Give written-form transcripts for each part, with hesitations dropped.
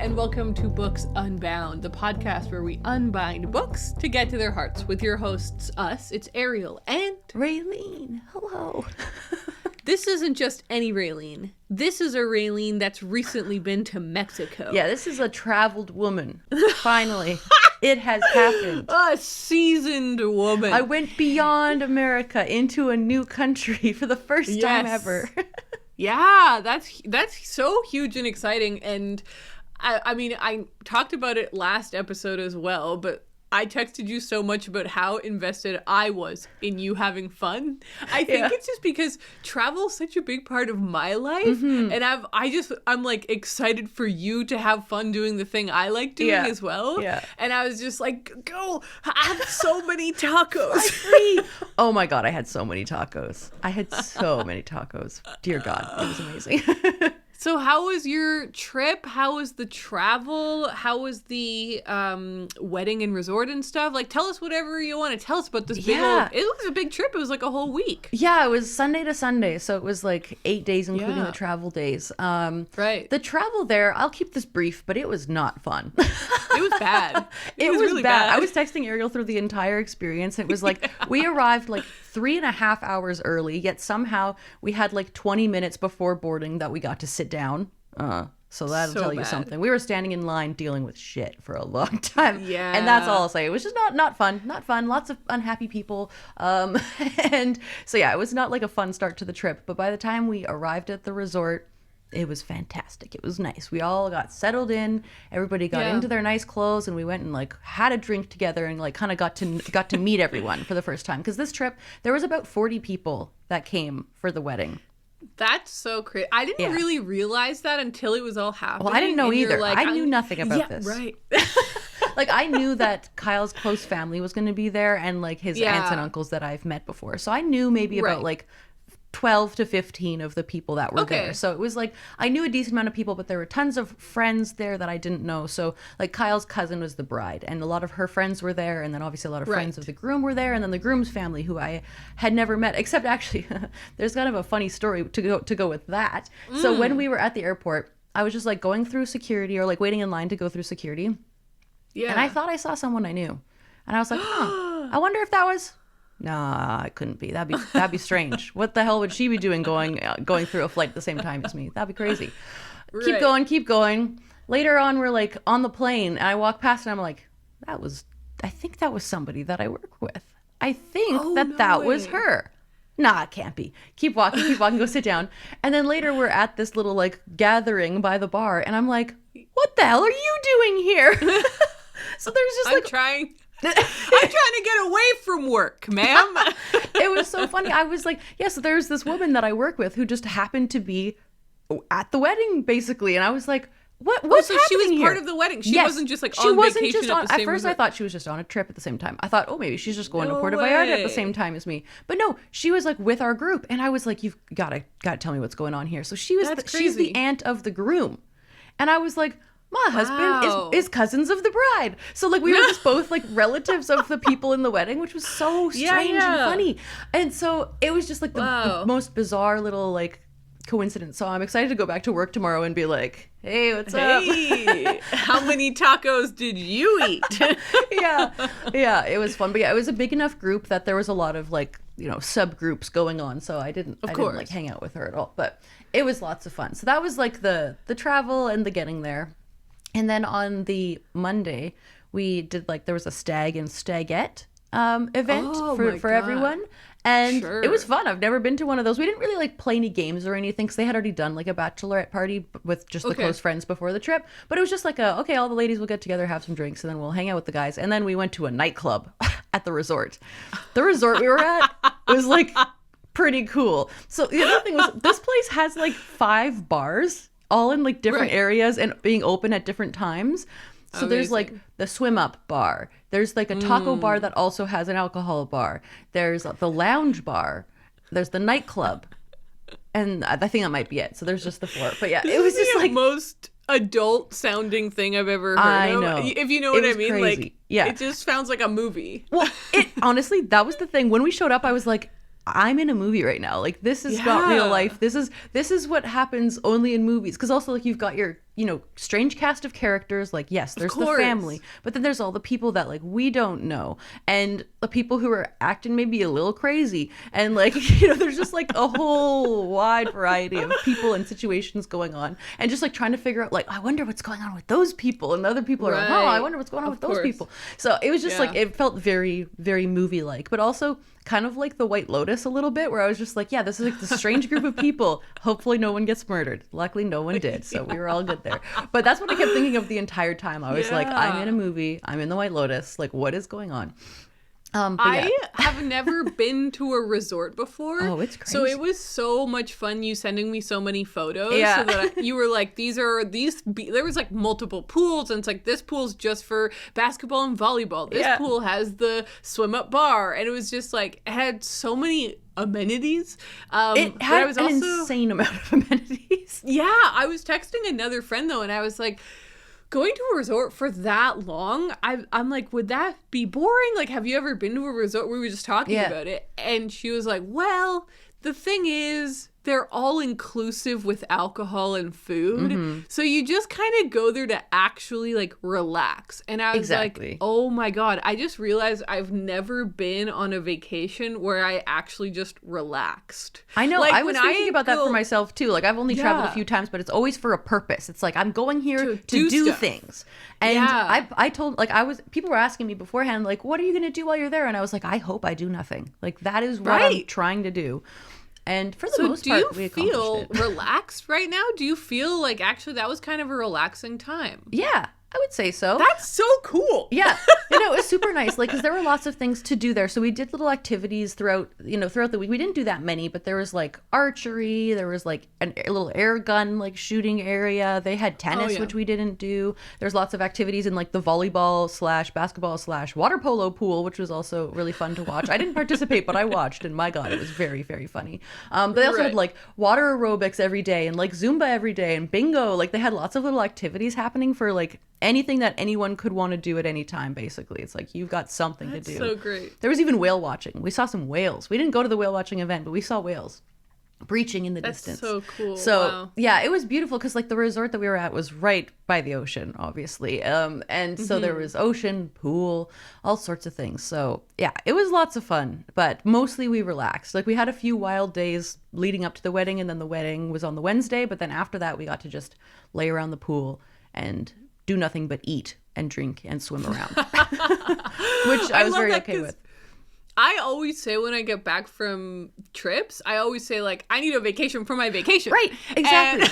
and welcome to Books Unbound, the podcast where we unbind books to get to their hearts with your hosts, us. It's Ariel and Raylene. Hello. This isn't just any Raeleen. This is a Raeleen that's recently been to Mexico. Yeah, this is a traveled woman. Finally, it has happened. A seasoned woman. I went beyond America into a new country for the first time ever. Yeah, that's so huge and exciting. And I mean, I talked about it last episode as well, but I texted you so much about how invested I was in you having fun. I think it's just because travel's such a big part of my life, and I'm like excited for you to have fun doing the thing I like doing as well. Yeah. And I was just like, go have so many tacos. Oh my God, I had so many tacos. Dear God, it was amazing. So how was your trip? How was the travel? How was the wedding and resort and stuff? Like, tell us whatever you want to tell us about this big old... It was a big trip. It was like a whole week. Yeah, it was Sunday to Sunday. So it was like 8 days, including the travel days. Right. The travel there, I'll keep this brief, but it was not fun. It was bad. It was really bad. I was texting Ariel through the entire experience. It was like, we arrived like 3.5 hours early, yet somehow we had like 20 minutes before boarding that we got to sit down. So that'll tell you something. We were standing in line dealing with shit for a long time. Yeah. And that's all I'll say. It was just not fun. Not fun. Lots of unhappy people. And so yeah, it was not like a fun start to the trip. But by the time we arrived at the resort, it was fantastic. It was nice. We all got settled in. Everybody got into their nice clothes, and we went and like had a drink together and like kind of got to meet everyone for the first time. Because this trip, there was about 40 people that came for the wedding. That's so crazy. I didn't really realize that until it was all happening. Well, I didn't know either. Like, I knew nothing about this. Right. Like, I knew that Kyle's close family was going to be there, and like his aunts and uncles that I've met before. So I knew maybe about like 12 to 15 of the people that were there. So it was like, I knew a decent amount of people, but there were tons of friends there that I didn't know. So like Kyle's cousin was the bride, and a lot of her friends were there. And then obviously a lot of friends of the groom were there. And then the groom's family, who I had never met, except actually there's kind of a funny story to go with that. So when we were at the airport, I was just like going through security, or like waiting in line to go through security. Yeah. And I thought I saw someone I knew. And I was like, I wonder if that was... Nah, it couldn't be. That'd be strange. What the hell would she be doing going through a flight at the same time as me? That'd be crazy. Right. Keep going. Later on, we're like on the plane, and I walk past, and I'm like, I think that was somebody that I work with. I think that was her. Nah, it can't be. Keep walking, go sit down. And then later we're at this little like gathering by the bar, and I'm like, what the hell are you doing here? So there's just I'm trying to get away from work, ma'am. It was so funny. I was like, so there's this woman that I work with who just happened to be at the wedding, basically. And I was like, what's happening she was here? Part of the wedding. She wasn't just like on vacation at the same At first, resort. I thought she was just on a trip at the same time. I thought, maybe she's just going to Puerto Vallarta at the same time as me. But no, she was like with our group. And I was like, you've got to tell me what's going on here. So she's the aunt of the groom. And I was like, my husband is cousins of the bride. So like we were just both like relatives of the people in the wedding, which was so strange and funny. And so it was just like the most bizarre little like coincidence. So I'm excited to go back to work tomorrow and be like, hey, what's up? How many tacos did you eat? Yeah, it was fun. But yeah, it was a big enough group that there was a lot of like, subgroups going on. So I didn't like hang out with her at all. But it was lots of fun. So that was like the travel and the getting there. And then on the Monday, we did like, there was a stag and stagette event for everyone. And it was fun. I've never been to one of those. We didn't really like play any games or anything because they had already done like a bachelorette party with just the close friends before the trip. But it was just like all the ladies will get together, have some drinks, and then we'll hang out with the guys. And then we went to a nightclub at the resort. The resort we were at was like pretty cool. So the other thing was, this place has like 5 bars, all in like different areas and being open at different times. So there's like the swim up bar. There's like a taco bar that also has an alcohol bar. There's the lounge bar. There's the nightclub. And I think that might be it. So there's just the 4. But yeah, it was just like most adult sounding thing I've ever heard I know. of. If you know what I mean. Crazy. Like, yeah. It just sounds like a movie. Well, honestly, that was the thing. When we showed up, I was like, I'm in a movie right now. Like, this is not real life. This is what happens only in movies. Because also, like, you've got your strange cast of characters. Like, yes, there's the family, but then there's all the people that like we don't know, and the people who are acting maybe a little crazy, and like there's just like a whole wide variety of people and situations going on, and just like trying to figure out like, I wonder what's going on with those people, and other people are like, oh, I wonder what's going on with those people. So it was just like, it felt very, very movie like, but also kind of like the White Lotus a little bit, where I was just like, yeah, this is like the strange group of people. Hopefully no one gets murdered. Luckily no one did, so we were all good there. But that's what I kept thinking of the entire time. I was like, I'm in a movie, I'm in the White Lotus, like what is going on? I have never been to a resort before. Oh, it's crazy. So it was so much fun you sending me so many photos. Yeah. So that you were like, there was like multiple pools, and it's like, this pool's just for basketball and volleyball. This pool has the swim up bar. And it was just like, it had so many amenities. It had an insane amount of amenities. Yeah. I was texting another friend though, and I was like, going to a resort for that long, I'm like, would that be boring? Like, have you ever been to a resort? We were just talking about it. And she was like, well, the thing is, they're all inclusive with alcohol and food. Mm-hmm. So you just kind of go there to actually like relax. And I was like, oh my God, I just realized I've never been on a vacation where I actually just relaxed. I know. Like, I was thinking about that for myself too. Like, I've only traveled a few times, but it's always for a purpose. It's like, I'm going here to do things. And I told, like, people were asking me beforehand, like, what are you going to do while you're there? And I was like, I hope I do nothing. Like, that is what I'm trying to do. And for the most part, we accomplished it. Do you feel relaxed right now? Do you feel like actually that was kind of a relaxing time? Yeah, I would say so. That's so cool. Yeah. It was super nice. Like, because there were lots of things to do there. So we did little activities throughout the week. We didn't do that many, but there was like archery. There was like a little air gun, like shooting area. They had tennis, which we didn't do. There's lots of activities in like the volleyball / basketball / water polo pool, which was also really fun to watch. I didn't participate, but I watched, and my God, it was very, very funny. But they also had like water aerobics every day, and like Zumba every day, and bingo. Like, they had lots of little activities happening for like anything that anyone could want to do at any time, basically. It's like, you've got something to do. So great. There was even whale watching. We saw some whales. We didn't go to the whale watching event, but we saw whales breaching in the distance. That's so cool. So yeah, it was beautiful because like the resort that we were at was right by the ocean, obviously. And so there was ocean, pool, all sorts of things. So yeah, it was lots of fun, but mostly we relaxed. Like, we had a few wild days leading up to the wedding, and then the wedding was on the Wednesday. But then after that, we got to just lay around the pool and do nothing but eat and drink and swim around, which I was very okay with. I always say when I get back from trips, I always say like, I need a vacation from my vacation. Right, exactly.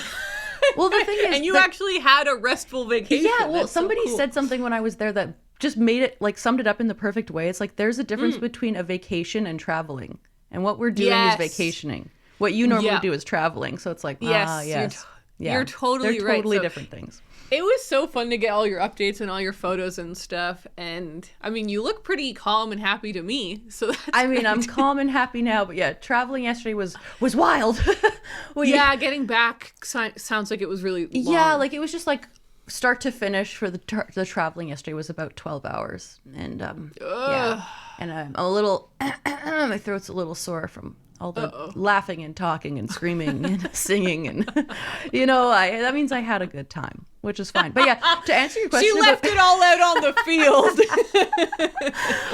Well, the thing is, and you actually had a restful vacation. Yeah, well, somebody said something when I was there that just made it, like, summed it up in the perfect way. It's like, there's a difference between a vacation and traveling, and what we're doing is vacationing. What you normally do is traveling. So it's like, yes. You're totally They're right. Totally different things. It was so fun to get all your updates and all your photos and stuff. And I mean, you look pretty calm and happy to me. So that's great. I'm calm and happy now. But yeah, traveling yesterday was wild. Getting back sounds like it was really long. Yeah, like it was just like start to finish for the traveling yesterday was about 12 hours. And and I'm a little, my throat's a little sore from all the laughing and talking and screaming and singing, and that means I had a good time, which is fine. But yeah, to answer your question, she left it all out on the field.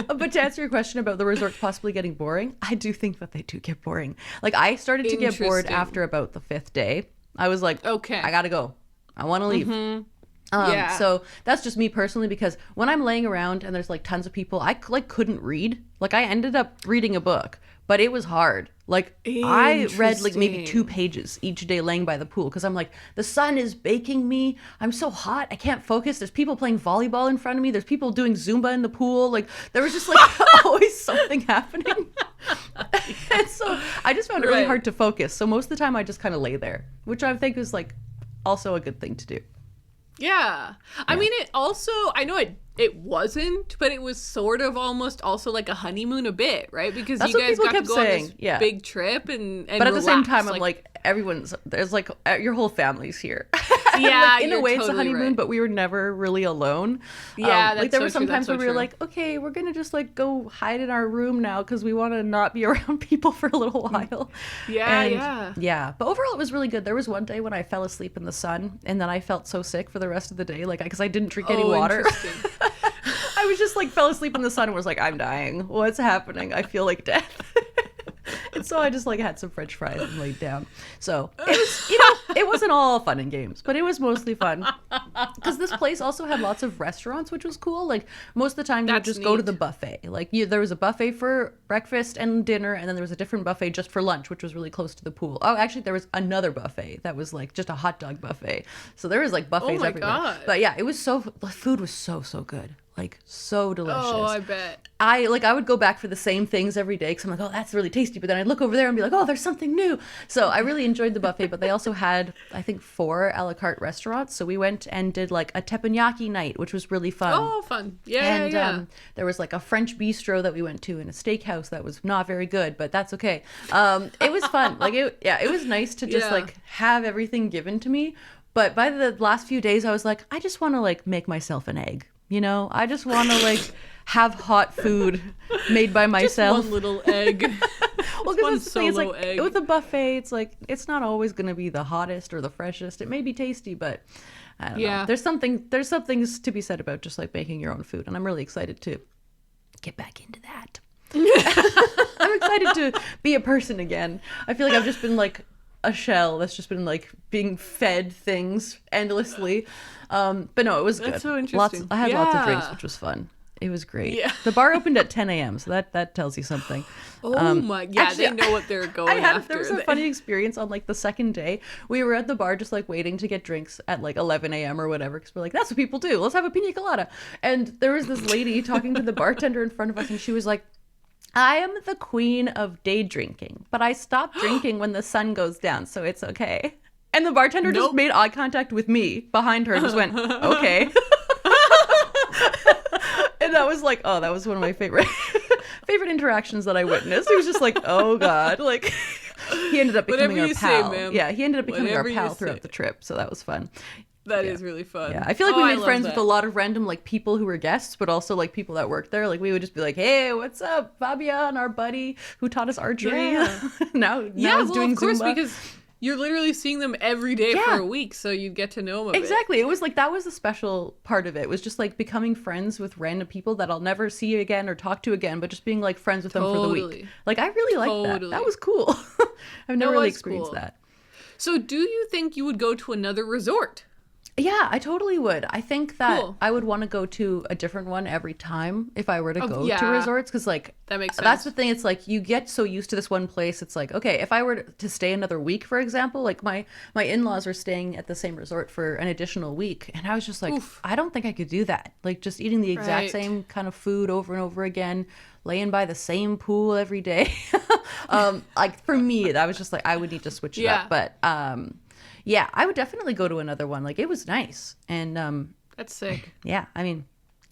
But to answer your question about the resorts possibly getting boring, I do think that they do get boring. Like, I started to get bored after about the 5th day. I was like, okay, I gotta go. I want to leave. So that's just me personally, because when I'm laying around and there's like tons of people, I like couldn't read. Like, I ended up reading a book, but it was hard. Like, I read like maybe 2 pages each day laying by the pool, because I'm like, the sun is baking me. I'm so hot. I can't focus. There's people playing volleyball in front of me. There's people doing Zumba in the pool. Like, there was just like always something happening. And so I just found it really hard to focus. So most of the time I just kind of lay there, which I think is like also a good thing to do. Yeah. I mean, it also, I know it wasn't, but it was sort of almost also like a honeymoon a bit, right? Because you guys got to go on this big trip and but at the same time, I'm like, there's like, your whole family's here. Yeah, like, in a way, it's a honeymoon, but we were never really alone. Yeah, like there were some times where we were like, okay, we're gonna just like go hide in our room now because we want to not be around people for a little while. Yeah. But overall, it was really good. There was one day when I fell asleep in the sun, and then I felt so sick for the rest of the day, like because I didn't drink any water. I was just like fell asleep in the sun and was like, I'm dying. What's happening? I feel like death. And so I just like had some French fries and laid down. So it was, it wasn't all fun and games, but it was mostly fun. Because this place also had lots of restaurants, which was cool. Like most of the time you would just go to the buffet. Like there was a buffet for breakfast and dinner, and then there was a different buffet just for lunch, which was really close to the pool. Oh, actually there was another buffet that was like just a hot dog buffet. So there was like buffets everywhere. God. But yeah, the food was so good. Like so delicious. Oh, I bet. I would go back for the same things every day because I'm like, oh, that's really tasty. But then I'd look over there and be like, oh, there's something new. So I really enjoyed the buffet. But they also had, I think, 4 a la carte restaurants. So we went and did like a teppanyaki night, which was really fun. Oh, fun. Yeah. There was like a French bistro that we went to and a steakhouse that was not very good, but that's okay. It was fun. Like it was nice to just like have everything given to me. But by the last few days, I was like, I just want to like make myself an egg. You know, I just want to like have hot food made by myself. Just one little egg. Well, because it's like egg. With a buffet, it's like it's not always going to be the hottest or the freshest. It may be tasty, but I don't know. There's something to be said about just like making your own food, and I'm really excited to get back into that. I'm excited to be a person again. I feel like I've just been like a shell that's just been like being fed things endlessly. But no, it was good. That's so interesting. I had lots of drinks, which was fun. It was great. Yeah. The bar opened at 10 a.m., so that tells you something. Oh my, yeah, actually, they know what they're going after. There was a funny experience on like the second day. We were at the bar just like waiting to get drinks at like 11 a.m. or whatever, because we're like, that's what people do. Let's have a pina colada. And there was this lady talking to the bartender in front of us, and she was like, I am the queen of day drinking, but I stop drinking when the sun goes down, so it's okay. And the bartender just made eye contact with me behind her and just went, okay. And that was like, oh, that was one of my favorite interactions that I witnessed. He was just like, oh God. Like he ended up becoming our pal. He ended up becoming our pal throughout the trip. So that was fun. That is really fun. Yeah, I feel like we made friends with a lot of random like people who were guests, but also like people that worked there. Like we would just be like, "Hey, what's up, Fabian, our buddy who taught us archery?" Yeah. now he's doing of course, Zumba. Because you're literally seeing them every day for a week, so you get to know them a bit. Exactly. It was like that was the special part of it. It was just like becoming friends with random people that I'll never see again or talk to again, but just being like friends with them for the week. Like I really liked that. That was cool. I've never really experienced that. So, do you think you would go to another resort? Yeah, I totally would. I think that I would want to go to a different one every time if I were to go to resorts, because like that makes sense. That's the thing. It's like you get so used to this one place. It's like, okay, if I were to stay another week, for example, like my in-laws were staying at the same resort for an additional week, and I was just like, oof. I don't think I could do that. Like just eating the exact same kind of food over and over again, laying by the same pool every day. Like for me, that was just like I would need to switch it up. But yeah, I would definitely go to another one. Like it was nice. And that's sick. Yeah, I mean,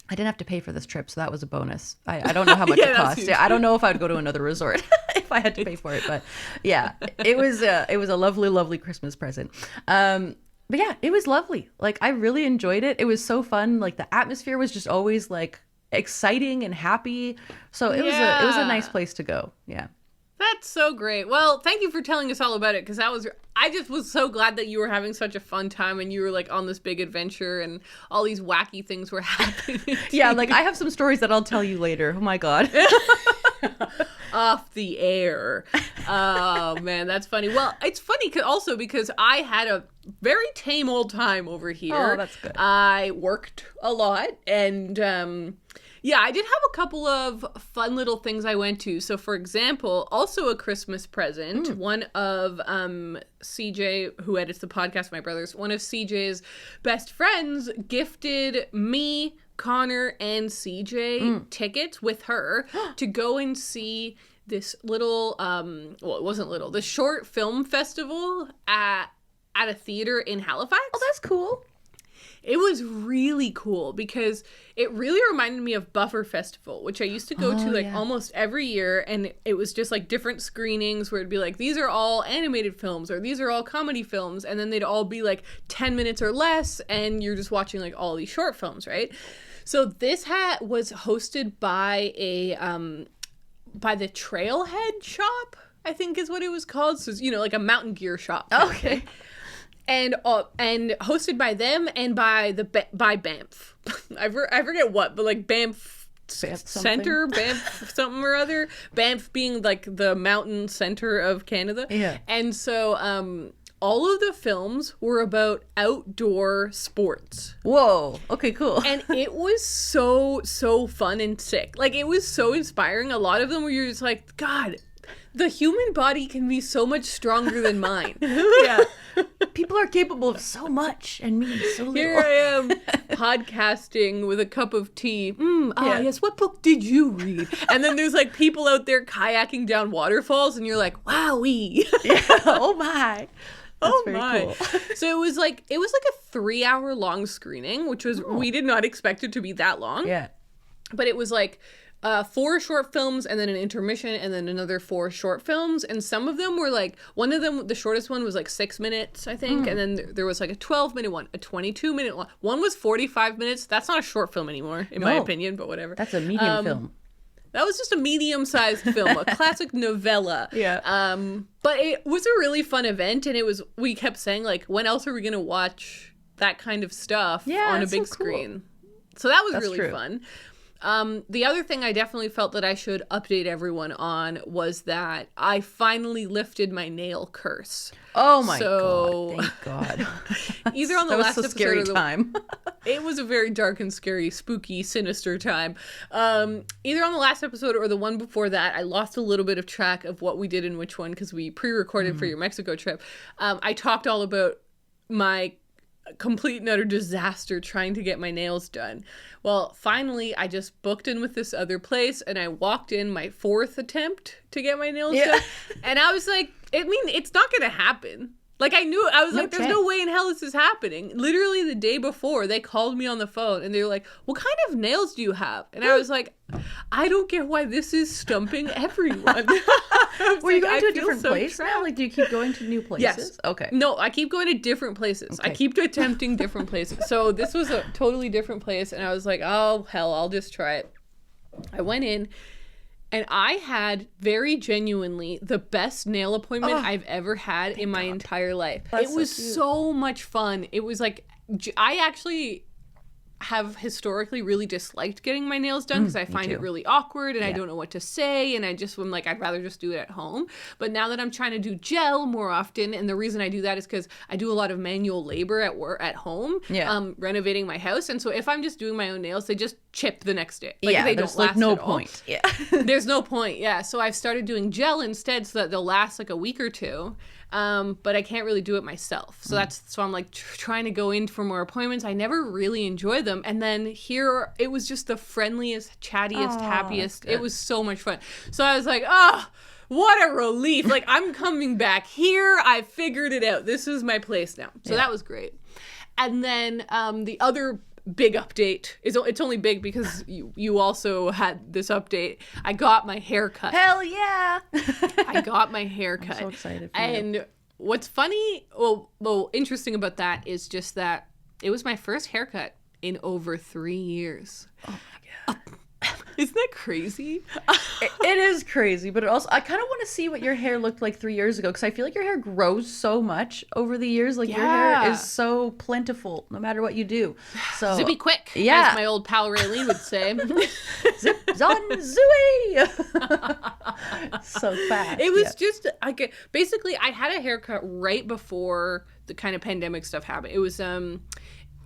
I didn't have to pay for this trip, so that was a bonus. I don't know how much it cost. Yeah, I don't know if I'd go to another resort if I had to pay for it, but yeah, it was a lovely, lovely Christmas present. But yeah, it was lovely. Like I really enjoyed it. It was so fun. Like the atmosphere was just always like exciting and happy. So it was a nice place to go. Yeah. That's so great. Well, thank you for telling us all about it, because I just was so glad that you were having such a fun time and you were like on this big adventure and all these wacky things were happening. Yeah, like I have some stories that I'll tell you later. Oh my God. Off the air. Oh man, that's funny. Well, it's funny because I had a very tame old time over here. Oh, that's good. I worked a lot and yeah, I did have a couple of fun little things I went to. So, for example, also a Christmas present, one of CJ, who edits the podcast, my brothers, one of CJ's best friends gifted me, Connor, and CJ tickets with her to go and see this little, well, it wasn't little, the short film festival at a theater in Halifax. Oh, that's cool. It was really cool because it really reminded me of Buffer Festival, which I used to go to like almost every year. And it was just like different screenings where it'd be like, these are all animated films or these are all comedy films. And then they'd all be like 10 minutes or less. And you're just watching like all these short films, right? So this was hosted by by the Trailhead Shop, I think is what it was called. So, you know, like a mountain gear shop. Okay. And hosted by them and by Banff. I forget what, but like Banff Center, Banff something or other. Banff being like the mountain center of Canada. Yeah. And so all of the films were about outdoor sports. Whoa. Okay, cool. And it was so fun and sick. Like, it was so inspiring. A lot of them where you're just like, God, the human body can be so much stronger than mine. Yeah. People are capable of so much and me so little. Here I am podcasting with a cup of tea. Yes, what book did you read? And then there's like people out there kayaking down waterfalls and you're like, wowee. Yeah. Oh my. That's very cool. So it was like a 3-hour long screening, which was, we did not expect it to be that long. Yeah. But it was like 4 short films and then an intermission and then another 4 short films. And some of them were like, one of them, the shortest one was like 6 minutes, I think. And then there was like a 12-minute one, a 22-minute one. One was 45 minutes. That's not a short film anymore, in my opinion, but whatever. That's a medium film. That was just a medium-sized film, a classic novella. Yeah. But it was a really fun event, and we kept saying, like, when else are we going to watch that kind of stuff on a big screen? So that was really fun. The other thing I definitely felt that I should update everyone on was that I finally lifted my nail curse. Oh my God. Thank God. Either on the last episode scary time. It was a very dark and scary, spooky, sinister time. Either on the last episode or the one before that, I lost a little bit of track of what we did in which one because we pre-recorded for your Mexico trip. I talked all about my complete and utter disaster trying to get my nails done. Well, finally, I just booked in with this other place and I walked in my 4th attempt to get my nails done. And I was like, it's not going to happen. Like, I was like, there's no way in hell this is happening. Literally the day before, they called me on the phone and they were like, what kind of nails do you have? And I was like, I don't get why this is stumping everyone. Were you going to a different place now? Like, do you keep going to new places? Yes. Okay. No, I keep going to different places. Okay. I keep attempting different places. So this was a totally different place. And I was like, oh, hell, I'll just try it. I went in. And I had very genuinely the best nail appointment I've ever had in my entire life. It was so much fun. It was like, I actually have historically really disliked getting my nails done because I find it really awkward and I don't know what to say and I'm like, I'd rather just do it at home. But now that I'm trying to do gel more often, and the reason I do that is because I do a lot of manual labor at home, renovating my house, and so if I'm just doing my own nails, they just chip the next day. Like, they don't last no at point. All. Yeah. There's no point. Yeah. So I've started doing gel instead so that they'll last like a week or two. But I can't really do it myself. So so I'm like trying to go in for more appointments. I never really enjoy them. And then here it was just the friendliest, chattiest, happiest. It was so much fun. So I was like, what a relief. Like, I'm coming back here. I figured it out. This is my place now. So that was great. And then the other big update it's only big because you also had this update. I got my hair cut. Hell yeah. I got my hair cut. I'm so excited for you. And what's funny, well, interesting about that is just that it was my first haircut in over 3 years. Oh my God. Isn't that crazy? It is crazy, but it also, I kind of want to see what your hair looked like 3 years ago, because I feel like your hair grows so much over the years. Like, your hair is so plentiful no matter what you do. So zippy quick, as my old pal Raeleen would say. Zip zon zooey. So fast. It was just, basically, I had a haircut right before the kind of pandemic stuff happened. It was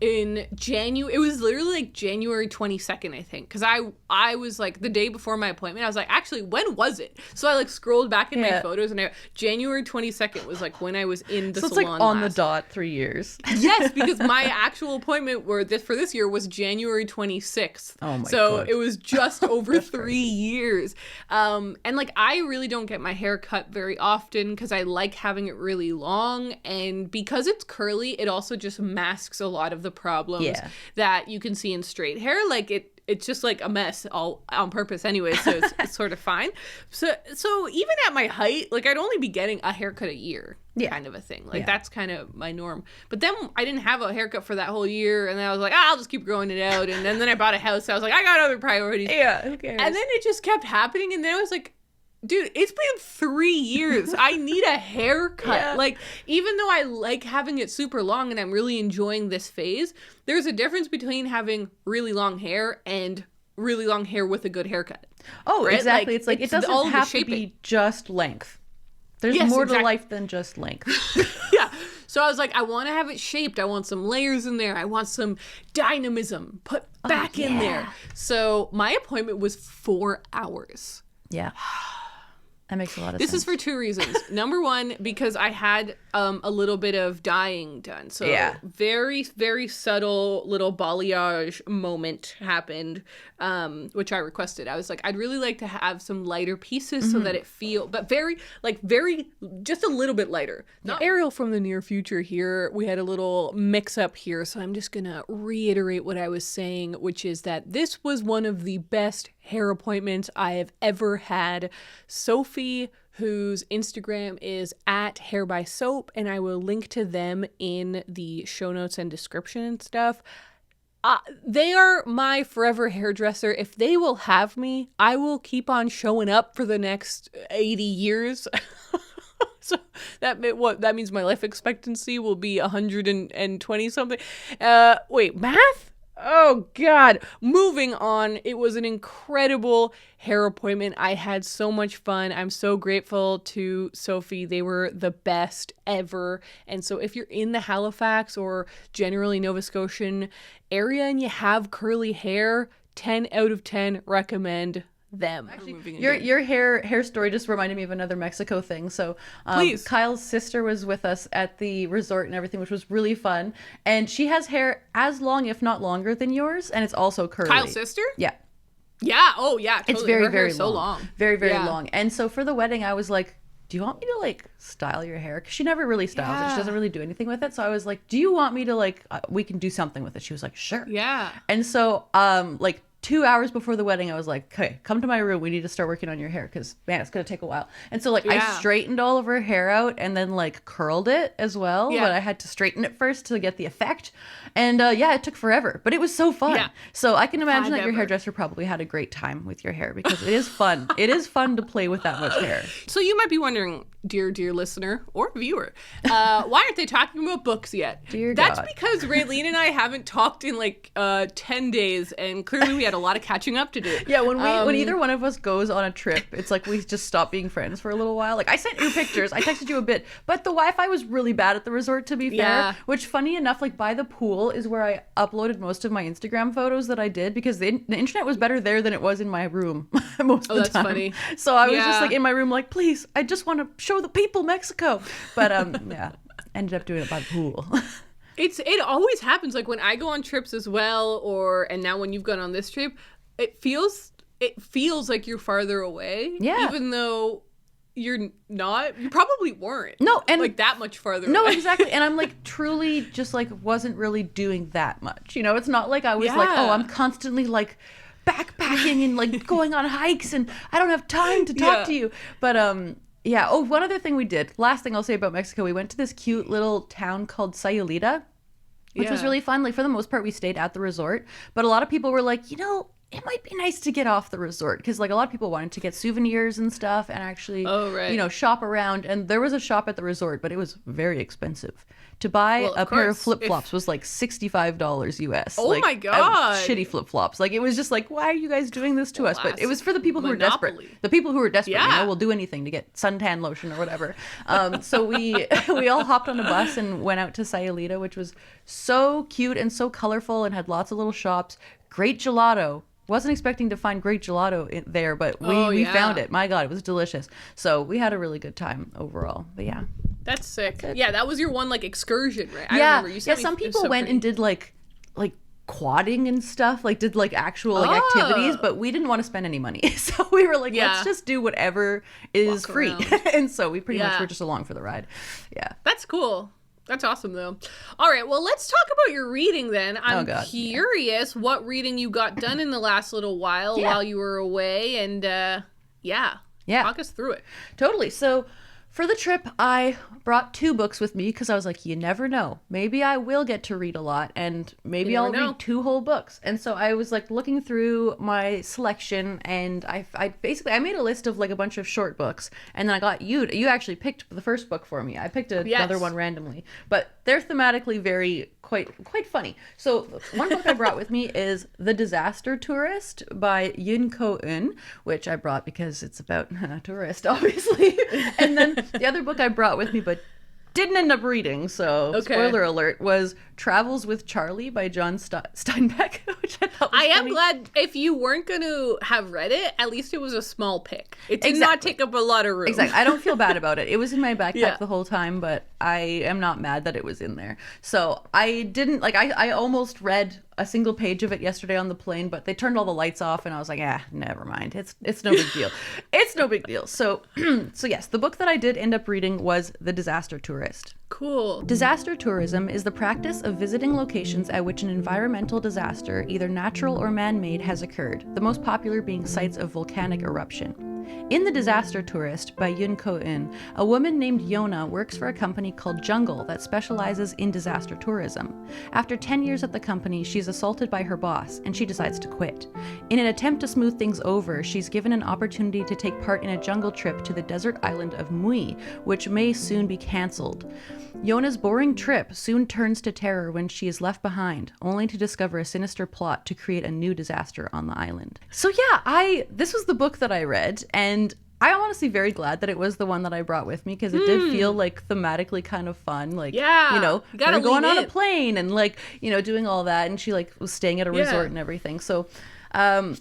in January. It was literally like January 22nd, I think, because I was like, the day before my appointment, I was like, actually, when was it? So I like scrolled back in my photos, and January 22nd was like when I was in the salon. So it's like on the dot 3 years. Yes, because my actual appointment for this year was January 26th. Oh my so God. It was just over 3 years. And like, I really don't get my hair cut very often because I like having it really long, and because it's curly, it also just masks a lot of the the problems that you can see in straight hair. Like it's just like a mess all on purpose anyway, so it's sort of fine. So even at my height, like I'd only be getting a haircut a year, kind of a thing. Like that's kind of my norm. But then I didn't have a haircut for that whole year, and then I was like, I'll just keep growing it out. And then I bought a house, so I was like, I got other priorities. Yeah, who cares? And then it just kept happening, and then I was like, dude, it's been 3 years. I need a haircut. Yeah. Like, even though I like having it super long and I'm really enjoying this phase, there's a difference between having really long hair and really long hair with a good haircut. Oh, right? exactly. It's like, it doesn't have to be just length. There's more to life than just length. Yeah. So I was like, I want to have it shaped. I want some layers in there. I want some dynamism put back in there. So my appointment was 4 hours. Yeah. That makes a lot of sense. This is for 2 reasons. Number one, because I had a little bit of dyeing done. So very, very subtle little balayage moment happened, which I requested. I was like, I'd really like to have some lighter pieces so that it but very, just a little bit lighter. Not Ariel from the near future here. We had a little mix up here. So I'm just going to reiterate what I was saying, which is that this was one of the best hair appointments I have ever had. Sophie, whose Instagram is @hairbysoap, and I will link to them in the show notes and description and stuff. They are my forever hairdresser. If they will have me, I will keep on showing up for the next 80 years. So that means my life expectancy will be 120 something. Wait, math? Oh, God. Moving on. It was an incredible hair appointment. I had so much fun. I'm so grateful to Sophie. They were the best ever. And so if you're in the Halifax or generally Nova Scotian area and you have curly hair, 10 out of 10 recommend them. Actually, your hair story just reminded me of another Mexico thing. So please. Kyle's sister was with us at the resort and everything, which was really fun. And she has hair as long, if not longer than yours, and it's also curly. Kyle's sister? Yeah. Yeah. Oh, yeah. Totally. It's very, her very so long. Very, very long. And so for the wedding, I was like, do you want me to style your hair? Because she never really styles it. She doesn't really do anything with it. So I was like, do you want me to we can do something with it? She was like, sure. Yeah. And so 2 hours before the wedding, I was like, okay, come to my room. We need to start working on your hair because, man, it's going to take a while. And so, I straightened all of her hair out and then, curled it as well. Yeah. But I had to straighten it first to get the effect. And, it took forever. But it was so fun. Yeah. So I can imagine that your hairdresser probably had a great time with your hair because it is fun. It is fun to play with that much hair. So you might be wondering, dear listener or viewer, why aren't they talking about books yet? That's because Raylene and I haven't talked in 10 days, and clearly we had a lot of catching up to do. Yeah, when either one of us goes on a trip, it's like we just stop being friends for a little while. I sent you pictures, I texted you a bit, but the Wi-Fi was really bad at the resort, to be fair. Which, funny enough, by the pool is where I uploaded most of my Instagram photos that I did because the internet was better there than it was in my room most of the time. That's funny. So I was just in my room and I just want to show the people Mexico. But ended up doing it by the pool. It always happens. When I go on trips as well, and now when you've gone on this trip, it feels like you're farther away. Yeah. Even though you're not. You probably weren't. No, and that much farther no, away. Exactly. And I'm truly just wasn't really doing that much. It's not like I was I'm constantly backpacking and going on hikes and I don't have time to talk to you. But one other thing we did. Last thing I'll say about Mexico, we went to this cute little town called Sayulita, which was really fun. For the most part, we stayed at the resort. But a lot of people were it might be nice to get off the resort because a lot of people wanted to get souvenirs and stuff and actually shop around. And there was a shop at the resort, but it was very expensive. To buy a pair of flip-flops was $65 US. Oh my God. Shitty flip-flops. It was just why are you guys doing this to us? But it was for the people who were desperate. The people who were desperate, will do anything to get suntan lotion or whatever. So we all hopped on a bus and went out to Sayulita, which was so cute and so colorful and had lots of little shops. Great gelato. Wasn't expecting to find great gelato there, but we found it. My God, it was delicious. So we had a really good time overall. But yeah. That's sick. Yeah, that was your one excursion, right? I remember you said some people went and did quadding and stuff, did actual activities, but we didn't want to spend any money. So we were let's just do whatever is free. And so we pretty much were just along for the ride. Yeah. That's cool. That's awesome, though. All right, well, let's talk about your reading then. I'm curious what reading you got done in the last little while you were away, and talk us through it. Totally. So for the trip, I brought 2 books with me because I was like, you never know. Maybe I will get to read a lot, and maybe I'll read 2 whole books. And so I was like looking through my selection, and I made a list of like a bunch of short books, and then I got you actually picked the first book for me. I picked another one randomly, but they're thematically quite funny. So one book I brought with me is The Disaster Tourist by Yun Ko-eun, which I brought because it's about a tourist, obviously. And then the other book I brought with me but didn't end up reading, so spoiler alert, was Travels with Charlie by John Steinbeck, which I thought was funny. am glad if you weren't going to have read it, at least it was a small pick. It did not take up a lot of room. Exactly. I don't feel bad about it. It was in my backpack the whole time, but I am not mad that it was in there. So I didn't, I almost read a single page of it yesterday on the plane, but they turned all the lights off, and I was like, never mind. It's no big deal. It's no big deal. So yes, the book that I did end up reading was The Disaster Tourist. Cool. Disaster tourism is the practice of visiting locations at which an environmental disaster, either natural or man-made, has occurred, the most popular being sites of volcanic eruption. In The Disaster Tourist by Yun Ko-eun, a woman named Yona works for a company called Jungle that specializes in disaster tourism. After 10 years at the company, she's assaulted by her boss, and she decides to quit. In an attempt to smooth things over, she's given an opportunity to take part in a jungle trip to the desert island of Mui, which may soon be cancelled. Yona's boring trip soon turns to terror when she is left behind, only to discover a sinister plot to create a new disaster on the island. So this was the book that I read, and I'm honestly very glad that it was the one that I brought with me, because it did feel like thematically kind of fun. Like, they're going on a plane and doing all that. And she was staying at a resort and everything. So, let me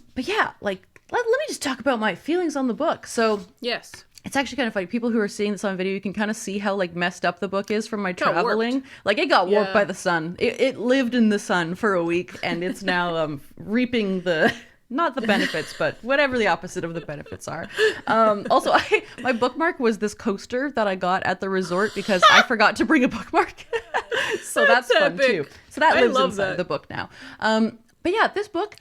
just talk about my feelings on the book. So, yes. It's actually kind of funny. People who are seeing this on video, you can kind of see how messed up the book is from my traveling. It got warped by the sun. It lived in the sun for a week, and it's now reaping the... Not the benefits, but whatever the opposite of the benefits are. Also, my bookmark was this coaster that I got at the resort because I forgot to bring a bookmark. So that's fun too. So that lives inside the book now. But yeah, this book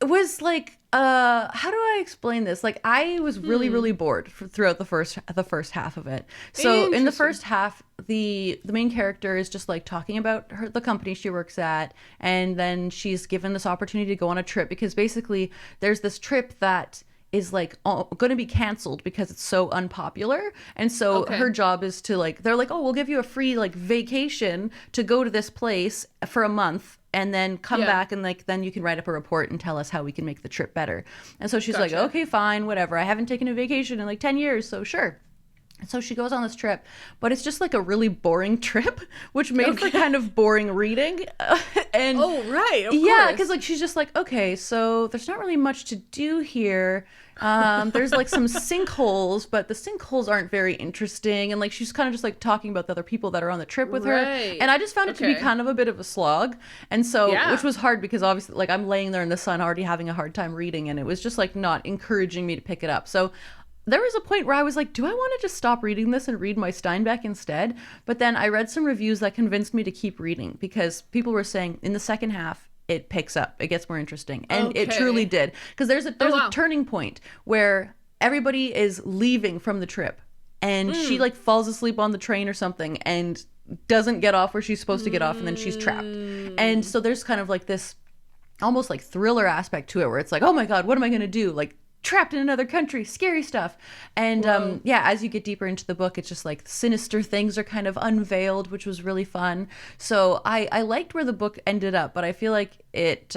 was how do I explain this? I was really, really bored throughout the first half of it. So in the first half, the main character is just talking about the company she works at, and then she's given this opportunity to go on a trip, because basically there's this trip that is going to be canceled because it's so unpopular. And so her job is to they're like, oh, we'll give you a free vacation to go to this place for a month, and then come back, and then you can write up a report and tell us how we can make the trip better. And so she's like, okay, fine, whatever. I haven't taken a vacation in 10 years, so sure. And so she goes on this trip, but it's just a really boring trip, which made for kind of boring reading. And of yeah, because she's just okay, so there's not really much to do here. There's some sinkholes, but the sinkholes aren't very interesting, and she's kind of just talking about the other people that are on the trip with her. And I just found it to be kind of a bit of a slog, and so which was hard, because obviously I'm laying there in the sun already having a hard time reading, and it was just not encouraging me to pick it up. So there was a point where I was like, do I want to just stop reading this and read my Steinbeck instead? But then I read some reviews that convinced me to keep reading, because people were saying in the second half it picks up, it gets more interesting, and it truly did, because there's a turning point where everybody is leaving from the trip, and she falls asleep on the train or something and doesn't get off where she's supposed to get off, and then she's trapped. And so there's kind of this almost thriller aspect to it, where it's oh my god, what am I gonna do? Trapped in another country, scary stuff. And as you get deeper into the book, it's just sinister things are kind of unveiled, which was really fun. So I liked where the book ended up, but I feel like it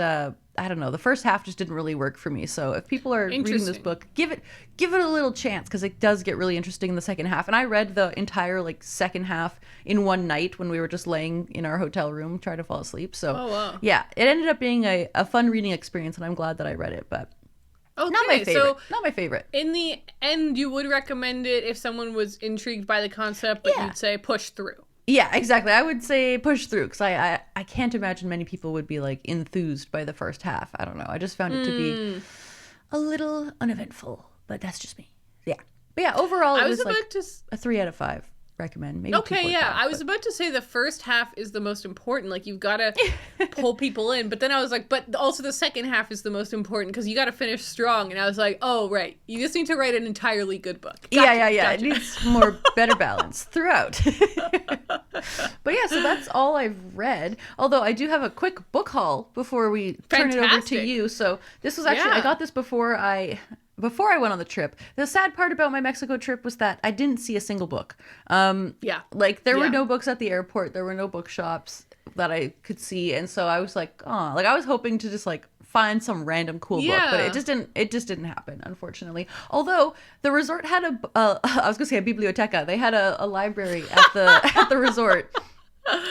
I don't know, the first half just didn't really work for me. So if people are reading this book, give it a little chance, because it does get really interesting in the second half. And I read the entire second half in one night when we were just laying in our hotel room trying to fall asleep. So yeah, it ended up being a fun reading experience, and I'm glad that I read it. But okay, not my favorite. So not my favorite. In the end, you would recommend it if someone was intrigued by the concept, but you'd say push through. Yeah, exactly. I would say push through, because I can't imagine many people would be enthused by the first half. I don't know. I just found it to be a little uneventful, but that's just me. Yeah. But yeah, overall it was a 3 out of 5. recommend. Maybe okay, yeah. I was about to say the first half is the most important. Like, you've got to pull people in. But then I was like, but also the second half is the most important because you got to finish strong. And I was like, oh, right. You just need to write an entirely good book. Gotcha, yeah. It needs better balance throughout. But yeah, so that's all I've read. Although I do have a quick book haul before we turn it over to you. So this was actually, I got this before I went on the trip. The sad part about my Mexico trip was that I didn't see a single book. Like there were no books at the airport. There were no bookshops that I could see. And so I was like, oh, like I was hoping to just like find some random cool book, but it just didn't happen, unfortunately. Although the resort had I was gonna say a biblioteca. They had a library at the resort,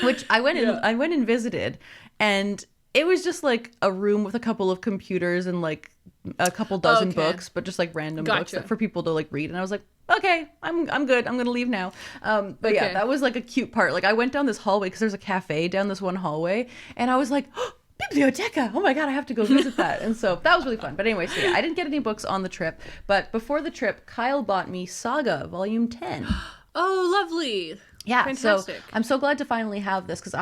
which I went and visited, and it was just like a room with a couple of computers and like a couple dozen books, but just like random books for people to like read. And I was like, okay, I'm good. I'm gonna leave now. But yeah, that was like a cute part. Like I went down this hallway because there's a cafe down this one hallway, and I was like, oh, biblioteca! Oh my god, I have to go visit that. And so that was really fun. But anyway, so yeah, I didn't get any books on the trip. But before the trip, Kyle bought me Saga Volume 10. Oh, lovely! Yeah, fantastic. So I'm so glad to finally have this because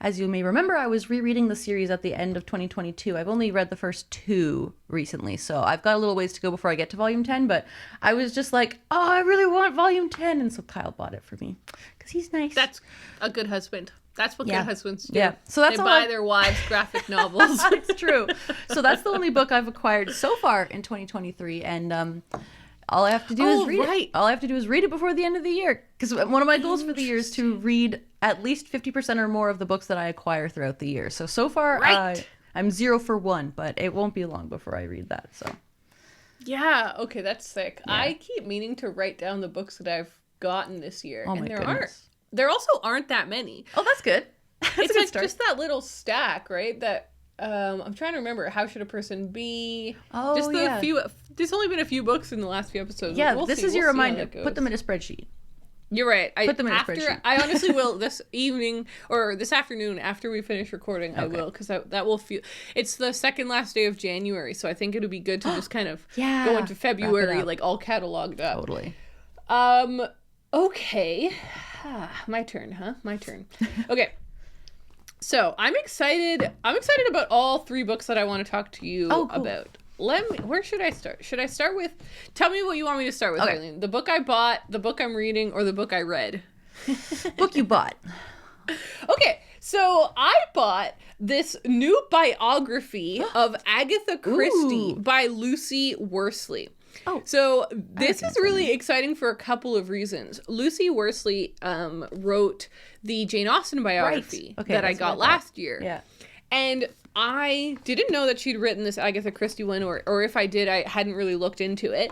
as you may remember, I was rereading the series at the end of 2022. I've only read the first 2 recently, so I've got a little ways to go before I get to Volume 10, but I was just like, oh, I really want Volume 10, and so Kyle bought it for me, because he's nice. That's a good husband. That's what good husbands do. Yeah. So that's they buy their wives graphic novels. It's true. So that's the only book I've acquired so far in 2023, and all I have to do is read it. All I have to do is read it before the end of the year. Because one of my goals for the year is to read at least 50% or more of the books that I acquire throughout the year. So far, I'm 0 for 1, but it won't be long before I read that. So. Yeah. Okay, that's sick. Yeah. I keep meaning to write down the books that I've gotten this year, and there also aren't that many. Oh, that's good. That's it's a good like start. just that little stack, right? That. I'm trying to remember. How should a person be? Oh, just few. There's only been a few books in the last few episodes. Yeah, this is your reminder. Put them in a spreadsheet. You're right. Put them in a spreadsheet. I honestly will this evening or this afternoon after we finish recording. I will, because that will feel. It's the second last day of January, so I think it'll be good to just kind of go into February like all cataloged up. Totally. Okay. My turn, huh? My turn. Okay. So I'm excited about all 3 books that I want to talk to you about. Where should I start? Should I start with, tell me what you want me to start with, Raeleen. The book I bought, the book I'm reading, or the book I read? Book you bought. Okay, so I bought this new biography of Agatha Christie by Lucy Worsley. Oh, so this is really exciting for a couple of reasons. Lucy Worsley wrote the Jane Austen biography that I got last year. Yeah. And I didn't know that she'd written this Agatha Christie one, or if I did, I hadn't really looked into it.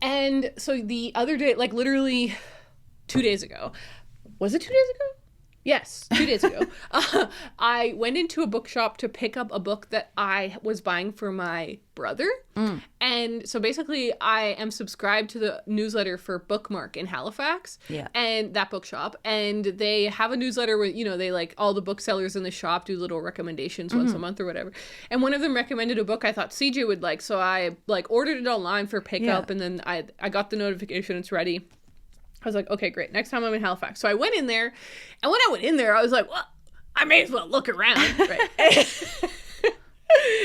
And so the other day, like literally 2 days ago, was it 2 days ago? Yes, 2 days ago. I went into a bookshop to pick up a book that I was buying for my brother. And so basically I am subscribed to the newsletter for Bookmark in Halifax. Yeah. And that bookshop. And they have a newsletter where, they like all the booksellers in the shop do little recommendations once a month or whatever. And one of them recommended a book I thought CJ would like. So I like ordered it online for pickup, and then I got the notification it's ready. I was like, okay, great. Next time I'm in Halifax. So I went in there, and when I went in there, I was like, well, I may as well look around, right?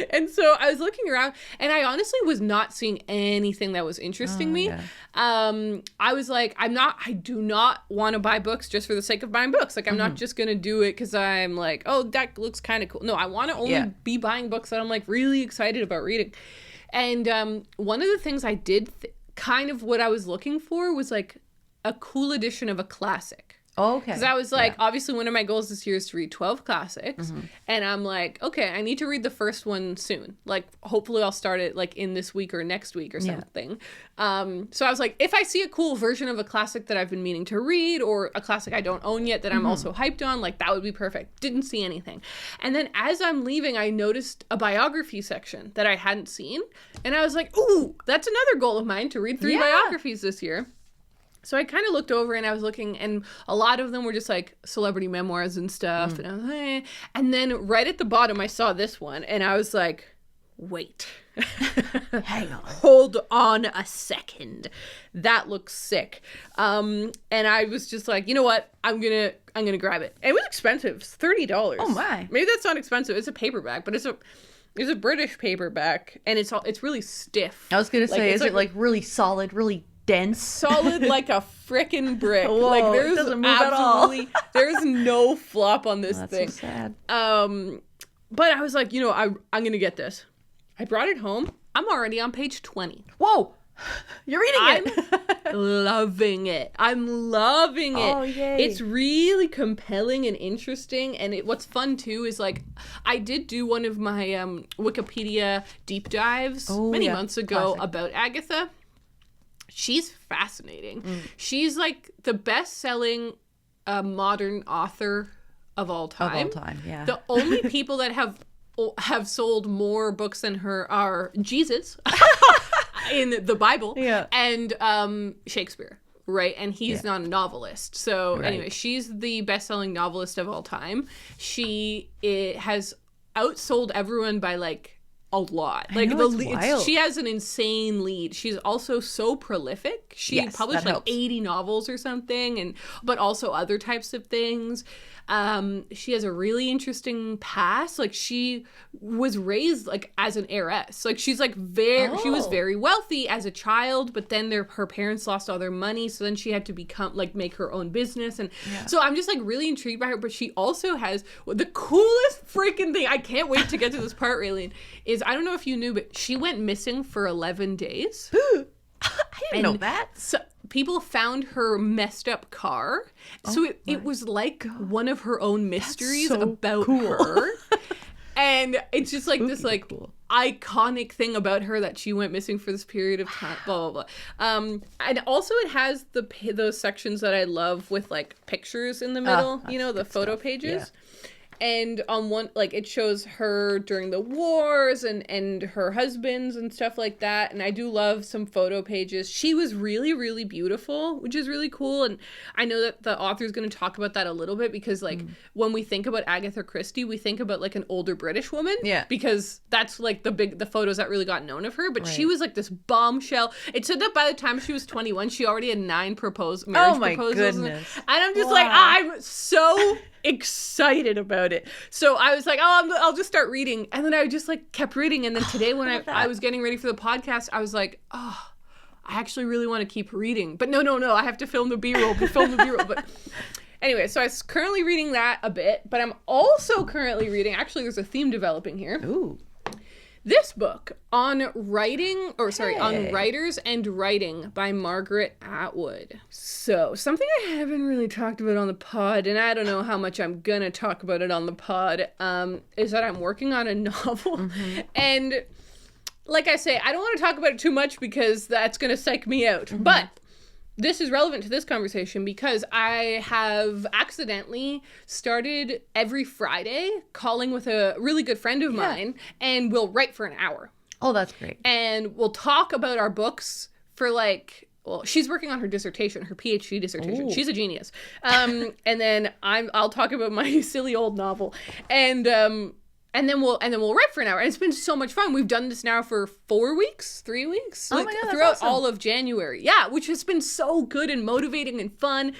And so I was looking around, and I honestly was not seeing anything that was interesting me. Yeah. I was like, I do not want to buy books just for the sake of buying books. Like, I'm not just going to do it because I'm like, oh, that looks kind of cool. No, I want to only be buying books that I'm like really excited about reading. And one of the things I did, kind of what I was looking for was like a cool edition of a classic. Oh, okay. Because I was like, obviously one of my goals this year is to read 12 classics. And I'm like, okay, I need to read the first one soon. Like, hopefully I'll start it like in this week or next week or something. So I was like, if I see a cool version of a classic that I've been meaning to read, or a classic I don't own yet that I'm also hyped on, like that would be perfect. Didn't see anything. And then as I'm leaving, I noticed a biography section that I hadn't seen. And I was like, ooh, that's another goal of mine, to read 3 biographies this year. So I kind of looked over, and I was looking, and a lot of them were just like celebrity memoirs and stuff. And I was like, eh. And then right at the bottom, I saw this one, and I was like, wait. Hang on. Hold on a second. That looks sick. And I was just like, you know what? I'm gonna grab it. And it was expensive. It's $30. Oh my. Maybe that's not expensive. It's a paperback, but it's a British paperback, and it's really stiff. I was gonna say, is it like really solid, really dense? Solid like a frickin' brick. Whoa, like it there's doesn't move at all. There's no flop on this thing. So sad. But I was like, you know, I'm gonna get this. I brought it home. I'm already on page 20. Whoa! You're reading it. I'm loving it. I'm loving it. Oh, yay. It's really compelling and interesting. And what's fun, too, is, like, I did do one of my Wikipedia deep dives many months ago about Agatha. She's fascinating. She's, like, the best-selling modern author of all time. Of all time, yeah. The only people that have sold more books than her are Jesus in the Bible and Shakespeare, right? And he's not a novelist. So anyway, she's the best-selling novelist of all time. She has outsold everyone by like a lot. Like she has an insane lead. She's also so prolific. She published like 80 novels or something, but also other types of things. She has a really interesting past. Like she was raised like as an heiress. Like she's like she was very wealthy as a child, but then her parents lost all their money, so then she had to make her own business. And so I'm just like really intrigued by her. But she also has the coolest freaking thing. I can't wait to get to this part, Raylene. Is I don't know if you knew, but she went missing for 11 days. I didn't know that. So people found her messed up car. So it was like one of her own mysteries about her. And it's just like this like iconic thing about her that she went missing for this period of time, blah, blah, blah. And also it has those sections that I love with like pictures in the middle, you know, the photo pages. Yeah. And on one, like, it shows her during the wars and her husbands and stuff like that. And I do love some photo pages. She was really, really beautiful, which is really cool. And I know that the author's going to talk about that a little bit because, like, when we think about Agatha Christie, we think about, like, an older British woman. Yeah. Because that's, like, the photos that really got known of her. But she was, like, this bombshell. It said that by the time she was 21, she already had 9 marriage proposals. Oh, my goodness. And I'm just like, I'm so excited about it. So I was like, I'll just start reading. And then I just like kept reading. And then today when I was getting ready for the podcast, I was like, I actually really want to keep reading. But no, I have to film the B-roll. But anyway, so I was currently reading that a bit, but I'm also currently reading, actually there's a theme developing here. Ooh. This book on writers and writing by Margaret Atwood. So, something I haven't really talked about on the pod, and I don't know how much I'm gonna talk about it on the pod, is that I'm working on a novel. Mm-hmm. And like I say, I don't want to talk about it too much because that's gonna psych me out. Mm-hmm. But this is relevant to this conversation because I have accidentally started every Friday calling with a really good friend of mine, and we'll write for an hour. Oh, that's great. And we'll talk about our books for like, well, she's working on her dissertation, her PhD dissertation. Ooh. She's a genius. And then I'll talk about my silly old novel. And then we'll write for an hour. And it's been so much fun. We've done this now for 3 weeks, oh my God, that's throughout awesome. all of January. Yeah, which has been so good and motivating and fun.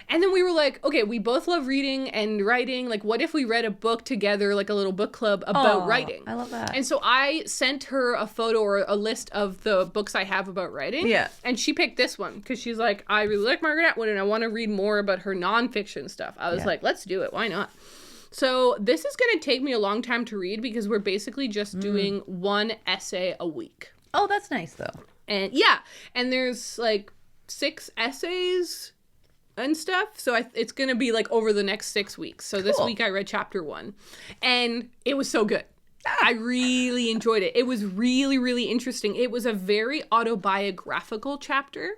And then we were like, okay, we both love reading and writing. Like, what if we read a book together, like a little book club about writing? I love that. And so I sent her a photo or a list of the books I have about writing. Yeah. And she picked this one because she's like, I really like Margaret Atwood and I want to read more about her nonfiction stuff. I was like, let's do it. Why not? So this is going to take me a long time to read because we're basically just doing one essay a week. Oh, that's nice, though. And yeah, and there's like 6 essays and stuff. So it's going to be like over the next 6 weeks. So this week I read chapter 1 and it was so good. I really enjoyed it. It was really, really interesting. It was a very autobiographical chapter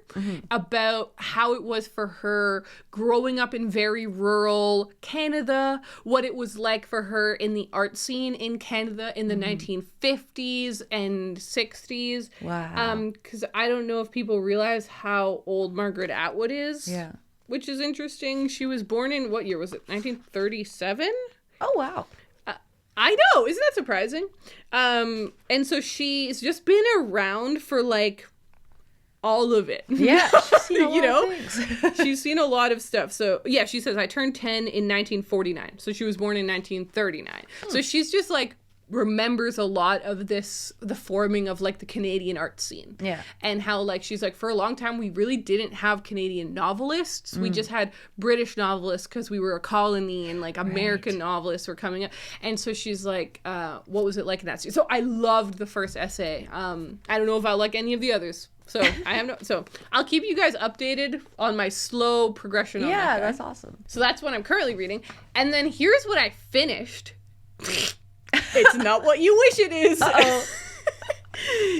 about how it was for her growing up in very rural Canada, what it was like for her in the art scene in Canada in the 1950s and 60s. Wow. Because I don't know if people realize how old Margaret Atwood is. Yeah. Which is interesting. She was born in, what year was it? 1937? Oh, wow. I know, isn't that surprising? And so she's just been around for like all of it. Yeah, she's seen a lot of things. She's seen a lot of stuff. So yeah, she says I turned 10 in 1949. So she was born in 1939. So she's just like remembers a lot of this, the forming of like the Canadian art scene. Yeah. And how like she's like, for a long time we really didn't have Canadian novelists. We just had British novelists because we were a colony, and like American novelists were coming up. And so she's like, what was it like in that scene? So I loved the first essay. I don't know if I'll like any of the others. So I'll keep you guys updated on my slow progression on that. Yeah, that's awesome. So that's what I'm currently reading. And then here's what I finished. It's not what you wish it is. Uh-oh.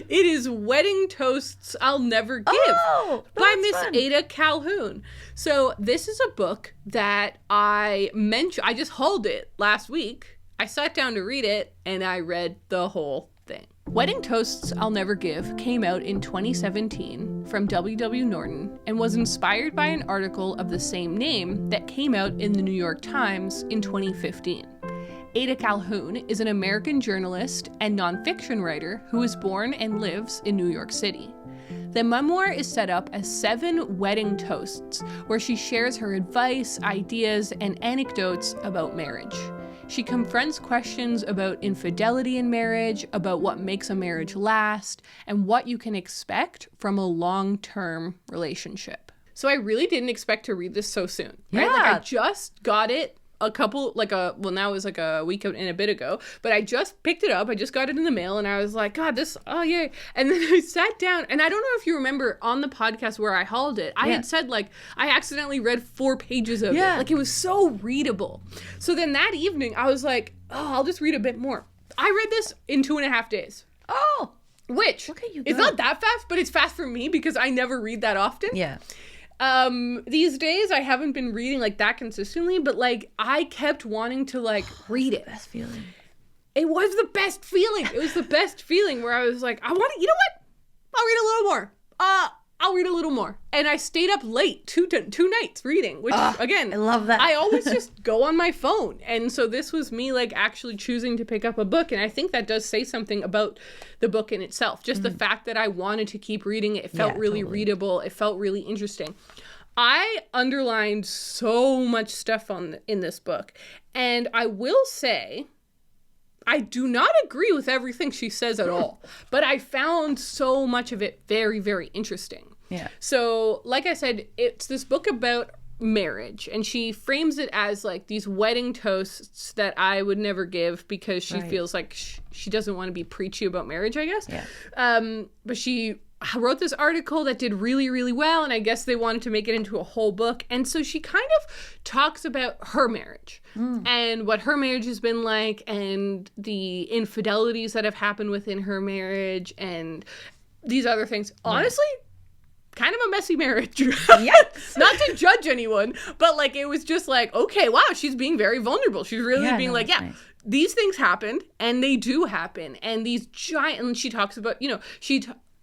It is Wedding Toasts I'll Never Give by Miss Ada Calhoun. So this is a book that I just hauled it last week. I sat down to read it, and I read the whole thing. Wedding Toasts I'll Never Give came out in 2017 from W.W. Norton and was inspired by an article of the same name that came out in the New York Times in 2015. Ada Calhoun is an American journalist and nonfiction writer who was born and lives in New York City. The memoir is set up as 7 wedding toasts where she shares her advice, ideas, and anecdotes about marriage. She confronts questions about infidelity in marriage, about what makes a marriage last, and what you can expect from a long-term relationship. So I really didn't expect to read this so soon. Right? Yeah. Like I just got it now it was like a week and a bit ago, but I just picked it up. I just got it in the mail, and I was like, God, oh yay. And then I sat down, and I don't know if you remember on the podcast where I hauled it, I had said like, I accidentally read 4 pages of it. Like it was so readable. So then that evening I was like, I'll just read a bit more. I read this in 2.5 days. Oh, which it's not that fast, but it's fast for me because I never read that often. Yeah. These days I haven't been reading like that consistently, but like I kept wanting to like read it. Best feeling. It was the best feeling. It was the best feeling where I was like, you know what? I'll read a little more. I'll read a little more. And I stayed up late two nights reading, which again, I love that. I always just go on my phone. And so this was me like actually choosing to pick up a book. And I think that does say something about the book in itself. Just the fact that I wanted to keep reading it. It felt really readable. It felt really interesting. I underlined so much stuff in this book. And I will say, I do not agree with everything she says at all, but I found so much of it very, very interesting. Yeah. So, like I said, it's this book about marriage, and she frames it as like these wedding toasts that I would never give because she feels like she doesn't want to be preachy about marriage, I guess. Yeah. But she wrote this article that did really, really well, and I guess they wanted to make it into a whole book. And so she kind of talks about her marriage and what her marriage has been like, and the infidelities that have happened within her marriage, and these other things. Honestly, kind of a messy marriage. Yes. Not to judge anyone, but like it was just like, okay, wow, she's being very vulnerable. She's really being like, nice. These things happened, and they do happen, and these giant, and she talks about,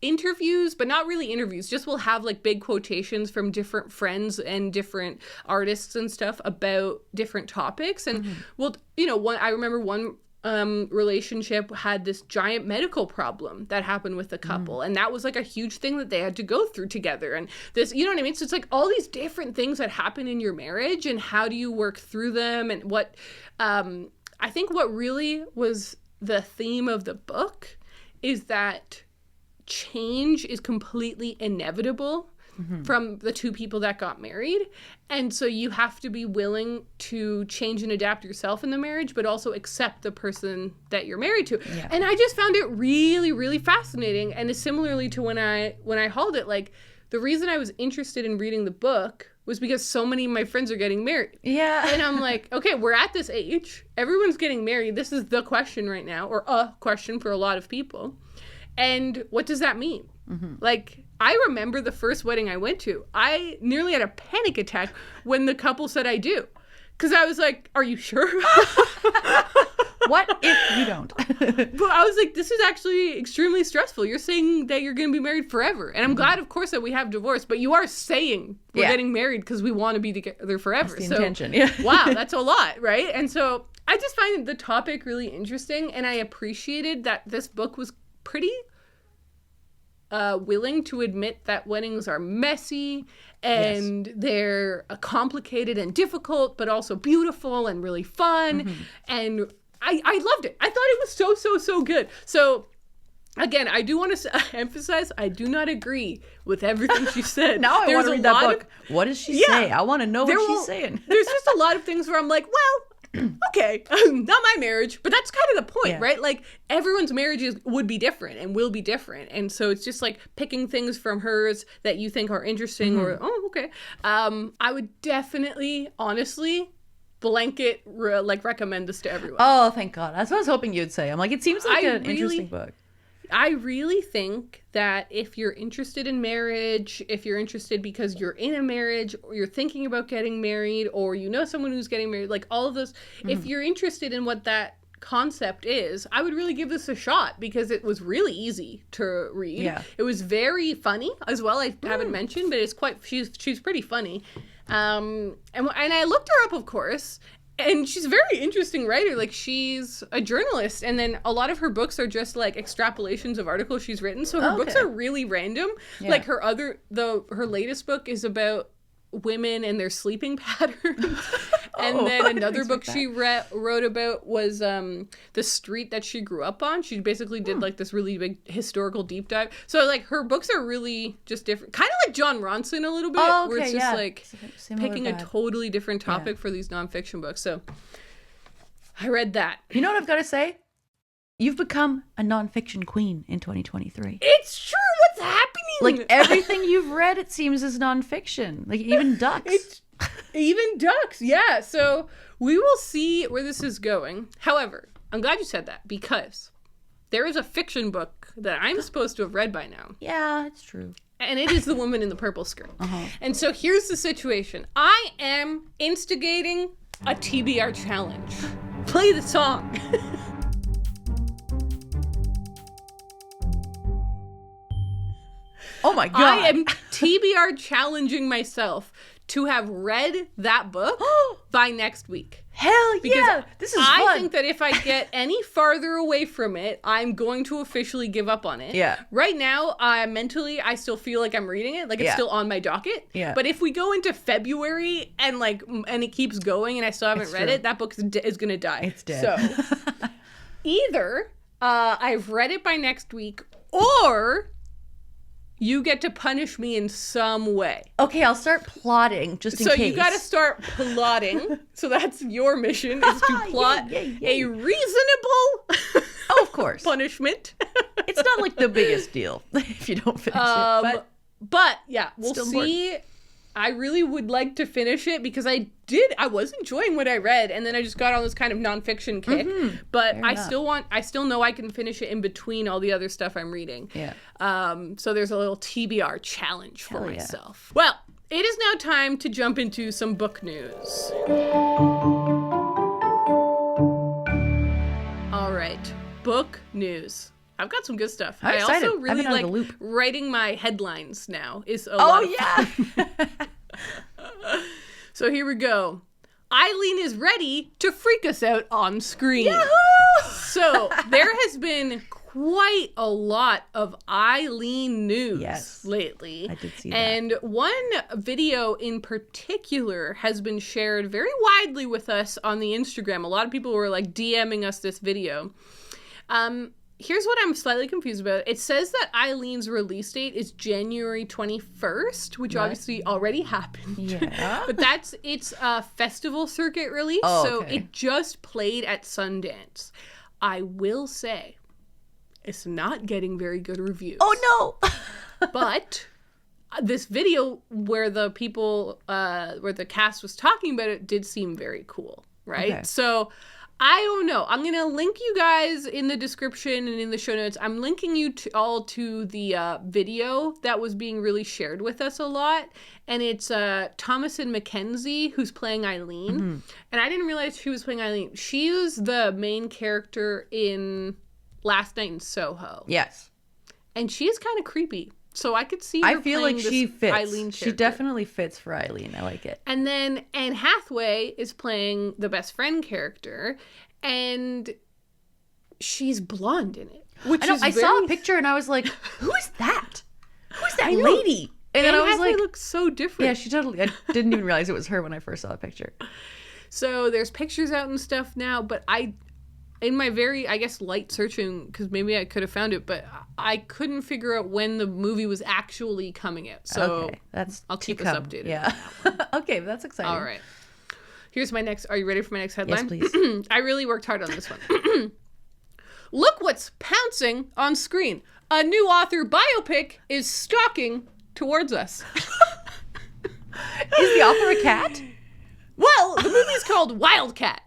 interviews, but not really interviews, just will have like big quotations from different friends and different artists and stuff about different topics. And I remember one relationship had this giant medical problem that happened with the couple, and that was like a huge thing that they had to go through together. And this, you know what I mean? So it's like all these different things that happen in your marriage, and how do you work through them, and what I think what really was the theme of the book is that change is completely inevitable from the two people that got married. And so you have to be willing to change and adapt yourself in the marriage, but also accept the person that you're married to. Yeah. And I just found it really, really fascinating. And similarly to when I hauled it, like the reason I was interested in reading the book was because so many of my friends are getting married. Yeah. And I'm like, okay, we're at this age. Everyone's getting married. This is the question right now, or a question for a lot of people. And what does that mean? Like, I remember the first wedding I went to. I nearly had a panic attack when the couple said I do. Because I was like, are you sure? What if you don't? But I was like, this is actually extremely stressful. You're saying that you're going to be married forever. And I'm glad, of course, that we have divorce. But you are saying we're getting married because we want to be together forever. That's the intention. Yeah. Wow, that's a lot, right? And so I just find the topic really interesting, and I appreciated that this book was pretty willing to admit that weddings are messy and they're complicated and difficult, but also beautiful and really fun. And I loved it. I thought it was so good. So again, I do want to emphasize, I do not agree with everything she said. Now I want to read that book. What does she say? I want to know what she's saying. There's just a lot of things where I'm like, well, okay, not my marriage, but that's kind of the point, right? Like, everyone's marriages would be different and will be different. And so it's just like picking things from hers that you think are interesting or, oh, okay. I would definitely, honestly, blanket recommend this to everyone. Oh, thank God. That's what I was hoping you'd say. I'm like, it seems like an interesting book. I really think that if you're interested in marriage, if you're interested because you're in a marriage or you're thinking about getting married or you know someone who's getting married, like all of those, if you're interested in what that concept is, I would really give this a shot because it was really easy to read. Yeah. It was very funny as well. I haven't mentioned, but it's quite, she's pretty funny. And I looked her up, of course. And she's a very interesting writer. Like, she's a journalist, and then a lot of her books are just like extrapolations of articles she's written. So her books are really random. Yeah. Like her latest book is about women and their sleeping patterns. And then another book she wrote about was the street that she grew up on. She basically did like this really big historical deep dive. So like her books are really just different. Kind of like John Ronson a little bit. Where it's just like picking a totally different topic for these nonfiction books. So I read that. You know what I've got to say? You've become a nonfiction queen in 2023. It's true. What's happening? Like, everything you've read, it seems, is nonfiction. Like, even Ducks. Even Ducks, yeah. So we will see where this is going. However, I'm glad you said that because there is a fiction book that I'm supposed to have read by now. Yeah, it's true. And it is The Woman in the Purple Skirt. And so here's the situation. I am instigating a TBR challenge. Play the song. Oh my God. I am TBR challenging myself to have read that book by next week. Hell yeah. This is fun. I think that if I get any farther away from it, I'm going to officially give up on it. Yeah. Right now, mentally, I still feel like I'm reading it. Like, it's still on my docket. Yeah. But if we go into February and it keeps going and I still haven't read it, that book is going to die. It's dead. So either I've read it by next week or you get to punish me in some way. Okay, I'll start plotting just in case. So you got to start plotting. So that's your mission, is to plot a reasonable of course. punishment. It's not like the biggest deal if you don't finish it. But yeah, we'll see. Important. I really would like to finish it because I was enjoying what I read, and then I just got on this kind of nonfiction kick. But I still know I can finish it in between all the other stuff I'm reading. Yeah. So there's a little TBR challenge for myself. Well, it is now time to jump into some book news. All right, book news. I've got some good stuff. I'm excited. Also really like writing my headlines now. Is a lot of fun. So here we go. Eileen is ready to freak us out on screen. Yahoo! So there has been quite a lot of Eileen news lately. I did see that. And one video in particular has been shared very widely with us on the Instagram. A lot of people were like DMing us this video. Here's what I'm slightly confused about. It says that Eileen's release date is January 21st, which obviously already happened. Yeah. But it's a festival circuit release, so it just played at Sundance. I will say, it's not getting very good reviews. Oh, no! But this video where the cast was talking about it did seem very cool, right? Okay. So I don't know. I'm going to link you guys in the description and in the show notes. I'm linking you all to the video that was being really shared with us a lot. And it's Thomasin McKenzie who's playing Eileen. And I didn't realize she was playing Eileen. She was the main character in Last Night in Soho. Yes. And she is kind of creepy. So I could see her I feel like she fits. Eileen character. She definitely fits for Eileen. I like it. And then Anne Hathaway is playing the best friend character, and she's blonde in it. Which I know. is I saw a picture and I was like, "Who is that? Who is that lady?" And then I was like, looks so different. Yeah, she totally. I didn't even realize it was her when I first saw the picture. So there's pictures out and stuff now, but in my very, I guess, light searching, because maybe I could have found it, but I couldn't figure out when the movie was actually coming out. So I'll keep us updated. Yeah. Okay, that's exciting. All right. Here's my next. Are you ready for my next headline? Yes, please. I really worked hard on this one. Look what's pouncing on screen. A new author biopic is stalking towards us. Is the author a cat? Well, the movie's called Wildcat.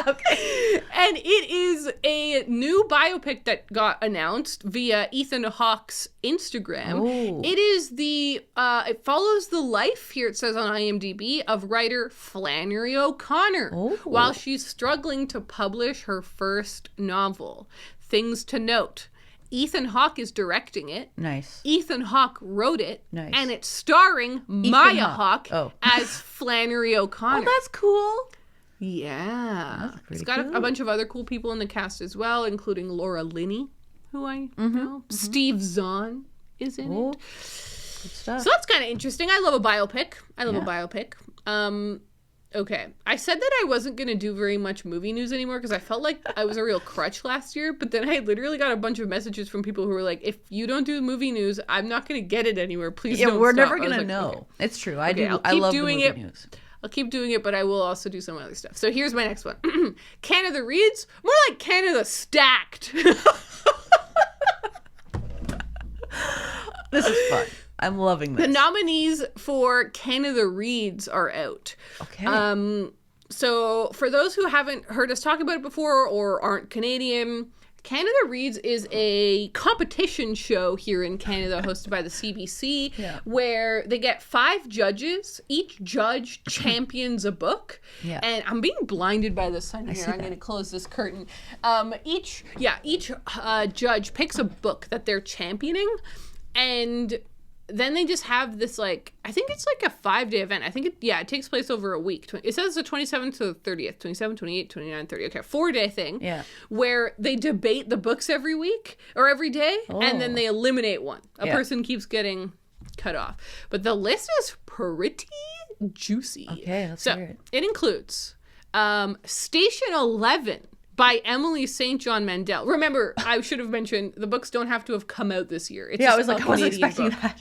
Okay. And it is a new biopic that got announced via Ethan Hawke's Instagram. Oh. It is it follows the life, here it says on IMDb, of writer Flannery O'Connor while she's struggling to publish her first novel. Things to note. Ethan Hawke is directing it. Nice. Ethan Hawke wrote it. Nice. And it's starring Maya Hawke as Flannery O'Connor. Oh, that's cool. Yeah. That's It's got a bunch of other cool people in the cast as well, including Laura Linney, who I know. Steve Zahn is in it. Good stuff. So that's kind of interesting. I love a biopic. Okay. I said that I wasn't going to do very much movie news anymore because I felt like I was a real crutch last year. But then I literally got a bunch of messages from people who were like, if you don't do movie news, I'm not going to get it anywhere. Please don't we're stop. never going to know. Okay. It's true. I love doing the movie news. I'll keep doing it, but I will also do some other stuff. So here's my next one. Canada reads, more like Canada stacked. This is fun. I'm loving this. The nominees for Canada Reads are out. Okay. So for those who haven't heard us talk about it before or aren't Canadian, Canada Reads is a competition show here in Canada hosted by the CBC where they get 5 judges. Each judge champions a book. Yeah. And I'm being blinded by the sun here. I'm going to close this curtain. Each judge picks a book that they're championing, and then they just have this, like, I think it's like a 5-day event. I think it takes place over a week. It says the 27th to the 30th, 27, 28, 29, 30. Okay, 4-day thing. Yeah. Where they debate the books every week or every day, and then they eliminate one. A person keeps getting cut off. But the list is pretty juicy. Okay, let's hear it. It includes Station 11 by Emily St. John Mandel. Remember, I should have mentioned the books don't have to have come out this year. It's I was like, I wasn't expecting that.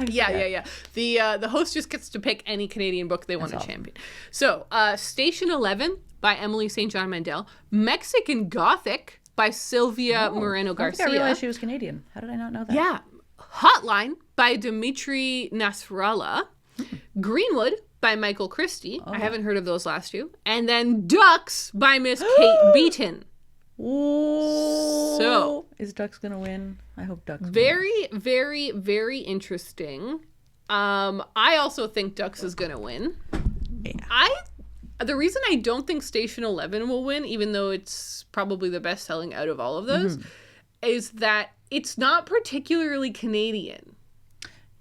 Yeah. The host just gets to pick any Canadian book they want to champion. So, Station 11 by Emily St. John Mandel. Mexican Gothic by Sylvia Moreno Garcia. I realized she was Canadian. How did I not know that? Yeah. Hotline by Dimitri Nasrallah. Greenwood by Michael Christie. I haven't heard of those last two. And then Ducks by Miss Kate Beaton. Ooh. So, is Ducks gonna win? I hope Ducks win. Very, very, very interesting. I also think Ducks is gonna win. Yeah. The reason I don't think Station 11 will win, even though it's probably the best selling out of all of those, is that it's not particularly Canadian.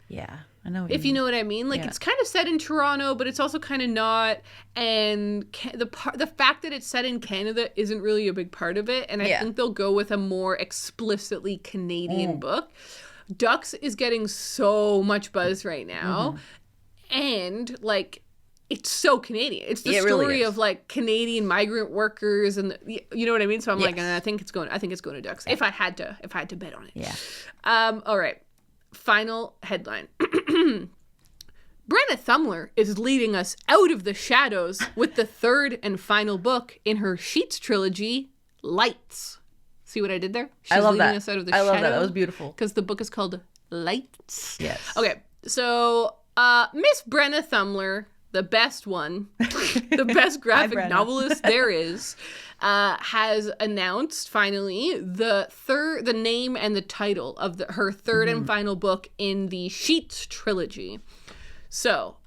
Yeah. I know if you know what I mean. Like, it's kind of set in Toronto, but it's also kind of not. And the fact that it's set in Canada isn't really a big part of it. And I think they'll go with a more explicitly Canadian book. Ducks is getting so much buzz right now. And, like, it's so Canadian. It's the story really of, like, Canadian migrant workers, and you know what I mean. So I'm like, I think it's going to Ducks. If I had to bet on it. Yeah. All right. Final headline. Brenna Thumler is leading us out of the shadows with the 3rd and final book in her Sheets trilogy, Lights. See what I did there? I love that. Us out of the I shadow love that. That was beautiful. Because the book is called Lights. Yes. Okay, so Miss Brenna Thumler, the best one, the best graphic novelist there is, has announced finally the name and the title of her 3rd and final book in the Sheets trilogy. So,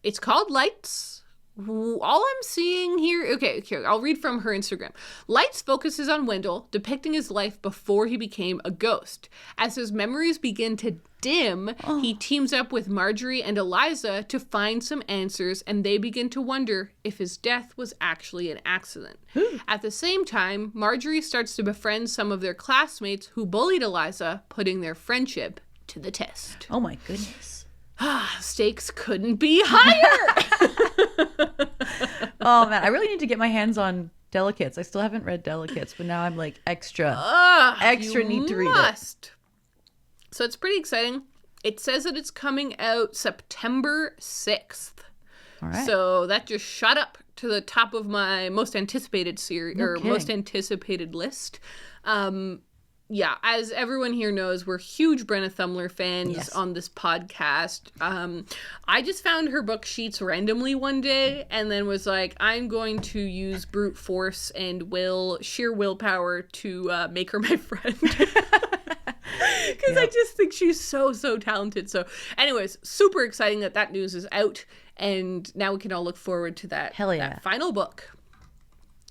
it's called Lights. all I'm seeing here, okay, I'll read from her Instagram. Lights focuses on Wendell, depicting his life before he became a ghost. As his memories begin to dim, he teams up with Marjorie and Eliza to find some answers, and they begin to wonder if his death was actually an accident. At the same time, Marjorie starts to befriend some of their classmates who bullied Eliza, putting their friendship to the test. Oh my goodness. Stakes couldn't be higher. Oh man, I really need to get my hands on Delicates. I still haven't read Delicates, but now I'm like extra need to read it. So it's pretty exciting. It says that it's coming out September 6th. All right. So that just shot up to the top of my most anticipated series most anticipated list. Yeah, as everyone here knows, we're huge Brenna Thumler fans on this podcast. I just found her book sheets randomly one day and then was like, I'm going to use brute force and sheer willpower to make her my friend. Because I just think she's so talented. So anyways, super exciting that news is out. And now we can all look forward to that, that final book.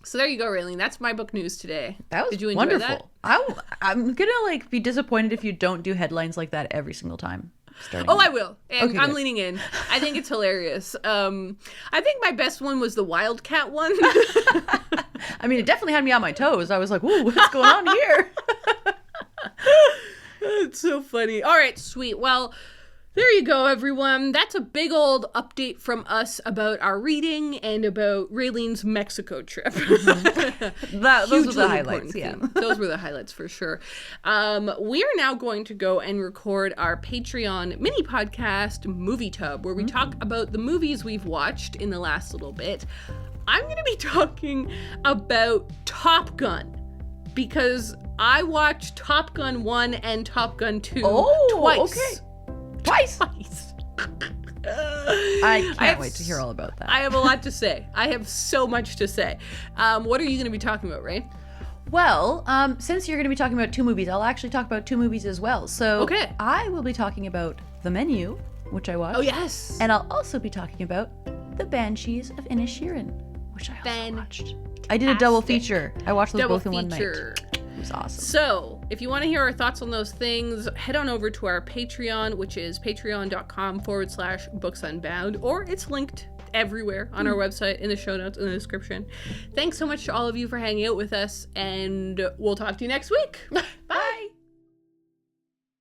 So there you go, Raylene. That's my book news today. That was Did you enjoy wonderful. That? I'm gonna be disappointed if you don't do headlines like that every single time. I will. And I'm leaning in. I think it's hilarious. I think my best one was the Wildcat one. I mean, it definitely had me on my toes. I was like, "Ooh, what's going on here?" It's so funny. All right, sweet. Well, there you go, everyone. That's a big old update from us about our reading and about Raylene's Mexico trip. Those were the highlights, yeah. Those were the highlights for sure. We are now going to go and record our Patreon mini podcast, Movie Tub, where we talk about the movies we've watched in the last little bit. I'm going to be talking about Top Gun, because I watched Top Gun 1 and Top Gun 2 twice. Okay. Twice. I can't wait to hear all about that. I have a lot to say. I have so much to say. What are you going to be talking about, Ray? Well, since you're going to be talking about two movies, I'll actually talk about two movies as well. So I will be talking about The Menu, which I watched. Oh, yes. And I'll also be talking about The Banshees of Inisherin, which I also watched. I did a double feature. I watched those both in one night. It was awesome. So, if you want to hear our thoughts on those things, head on over to our Patreon, which is patreon.com/booksunbound, or it's linked everywhere on our website, in the show notes, in the description. Thanks so much to all of you for hanging out with us, and we'll talk to you next week.